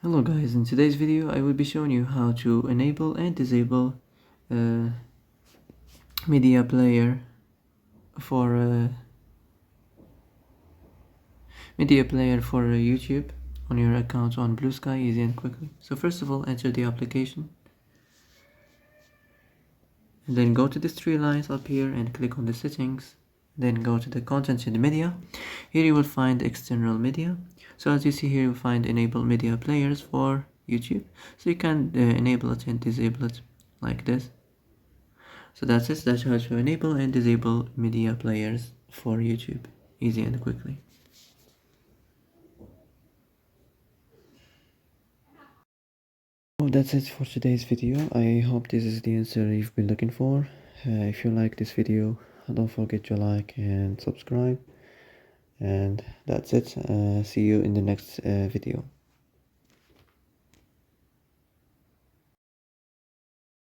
Hello guys, in today's video I will be showing you how to enable and disable media player for YouTube on your account on Bluesky easy and quickly. So first of all, enter the application and then go to these three lines up here and click on the settings. Then go to the content and media. Here you will find external media. So as you see here, you will find enable media players for YouTube. So you can enable it and disable it like this. So that's it. That's how to enable and disable media players for YouTube easy and quickly. Oh, that's it for today's video. I hope this is the answer you've been looking for. If you like this video, don't forget to like and subscribe. And that's it. See you in the next video.